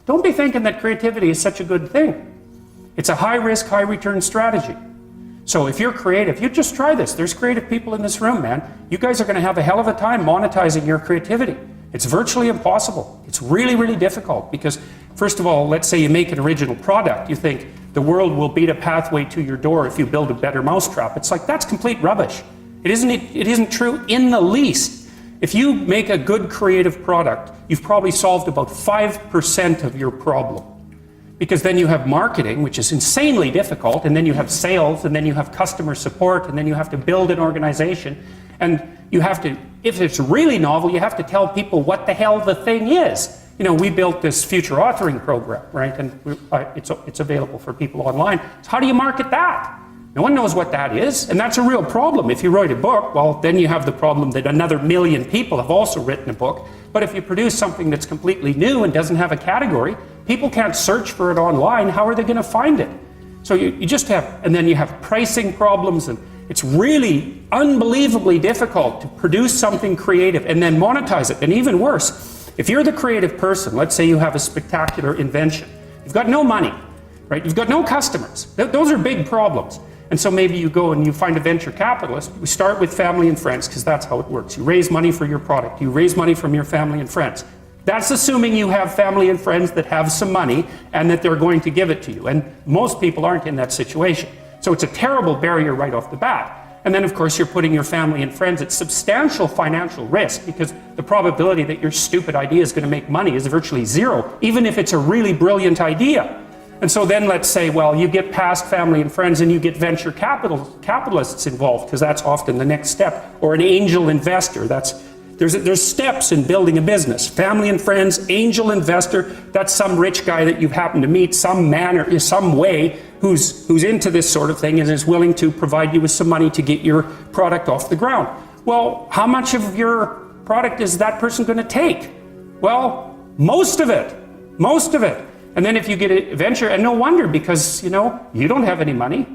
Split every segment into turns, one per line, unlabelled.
don't be thinking that creativity is such a good thing. It's a high risk, high return strategy. So if you're creative, you just try this. There's creative people in this room, man. You guys are going to have a hell of a time monetizing your creativity. It's virtually impossible. It's really, really difficult because, first of all, let's say you make an original product. You think the world will beat a pathway to your door if you build a better mousetrap. It's like, that's complete rubbish. It isn't true in the least. If you make a good creative product, you've probably solved about 5% of your problem. Because then you have marketing, which is insanely difficult, and then you have sales, and then you have customer support, and then you have to build an organization, and you have to, if it's really novel, you have to tell people what the hell the thing is. You know, we built this future authoring program, right? And it's available for people online. So how do you market that? No one knows what that is, and that's a real problem. If you write a book, well, then you have the problem that another million people have also written a book. But if you produce something that's completely new and doesn't have a category, people can't search for it online. How are they going to find it? So you just have, and then you have pricing problems, and it's really unbelievably difficult to produce something creative and then monetize it. And even worse, if you're the creative person, let's say you have a spectacular invention, you've got no money, right? You've got no customers. Those are big problems. And so maybe you go and you find a venture capitalist. We start with family and friends because that's how it works. You raise money for your product. You raise money from your family and friends. That's assuming you have family and friends that have some money and that they're going to give it to you. And most people aren't in that situation. So it's a terrible barrier right off the bat. And then of course you're putting your family and friends at substantial financial risk because the probability that your stupid idea is going to make money is virtually zero, even if it's a really brilliant idea. And so then let's say, well, you get past family and friends and you get venture capitalists involved, because that's often the next step, or an angel investor. There's steps in building a business. Family and friends, angel investor, that's some rich guy that you happen to meet, some man or some way who's into this sort of thing and is willing to provide you with some money to get your product off the ground. Well, how much of your product is that person going to take? Well, most of it. And then if you get a venture, and no wonder, because you don't have any money,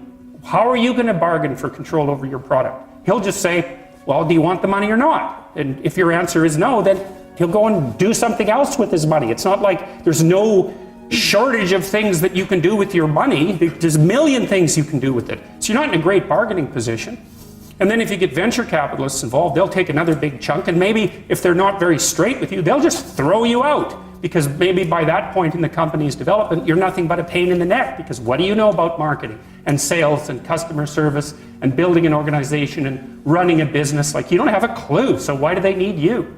how are you going to bargain for control over your product? He'll just say, well, do you want the money or not? And if your answer is no, then he'll go and do something else with his money. It's not like there's no shortage of things that you can do with your money. There's a million things you can do with it. So you're not in a great bargaining position. And then if you get venture capitalists involved, they'll take another big chunk, and maybe if they're not very straight with you, they'll just throw you out. Because maybe by that point in the company's development, you're nothing but a pain in the neck. Because what do you know about marketing and sales and customer service and building an organization and running a business? Like, you don't have a clue, so why do they need you?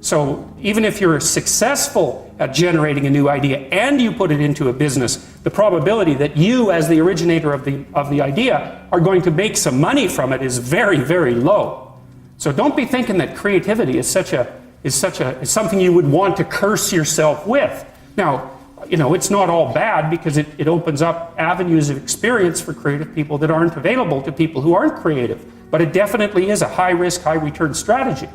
So even if you're successful at generating a new idea and you put it into a business, the probability that you, as the originator of the idea, are going to make some money from it is very, very low. So don't be thinking that creativity is something you would want to curse yourself with. Now, it's not all bad, because it opens up avenues of experience for creative people that aren't available to people who aren't creative. But it definitely is a high risk, high return strategy.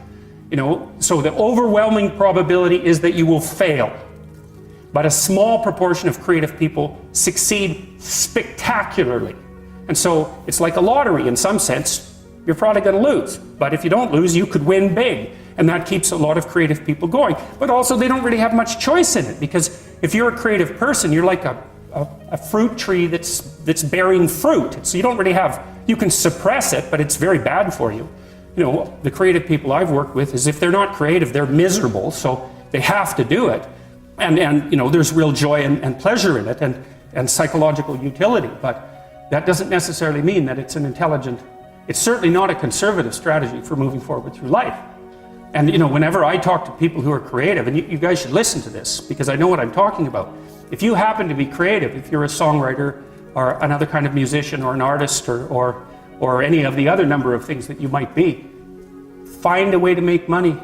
So the overwhelming probability is that you will fail. But a small proportion of creative people succeed spectacularly. And so it's like a lottery in some sense. You're probably going to lose. But if you don't lose, you could win big. And that keeps a lot of creative people going. But also they don't really have much choice in it, because if you're a creative person, you're like a fruit tree that's bearing fruit. So you don't really have, you can suppress it, but it's very bad for you. The creative people I've worked with is if they're not creative, they're miserable, so they have to do it. And there's real joy and pleasure in it and psychological utility, but that doesn't necessarily mean that it's it's certainly not a conservative strategy for moving forward through life. And whenever I talk to people who are creative, and you guys should listen to this because I know what I'm talking about. If you happen to be creative, if you're a songwriter or another kind of musician or an artist or any of the other number of things that you might be, find a way to make money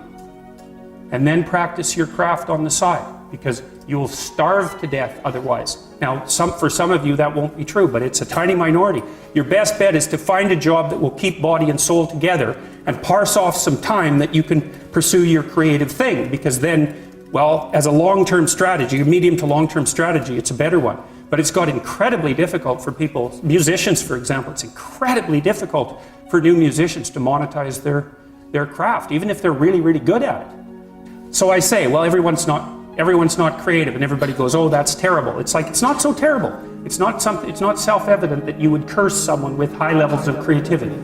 and then practice your craft on the side, because you'll starve to death otherwise. Now, for some of you that won't be true, but it's a tiny minority. Your best bet is to find a job that will keep body and soul together and parse off some time that you can pursue your creative thing, because then, well, as a long-term strategy, a medium to long-term strategy, it's a better one. But it's got incredibly difficult for people, musicians for example, it's incredibly difficult for new musicians to monetize their craft, even if they're really, really good at it. So I say, well, everyone's everyone's not creative and everybody goes, oh, that's terrible. It's like, it's not so terrible. It's not self-evident that you would curse someone with high levels of creativity.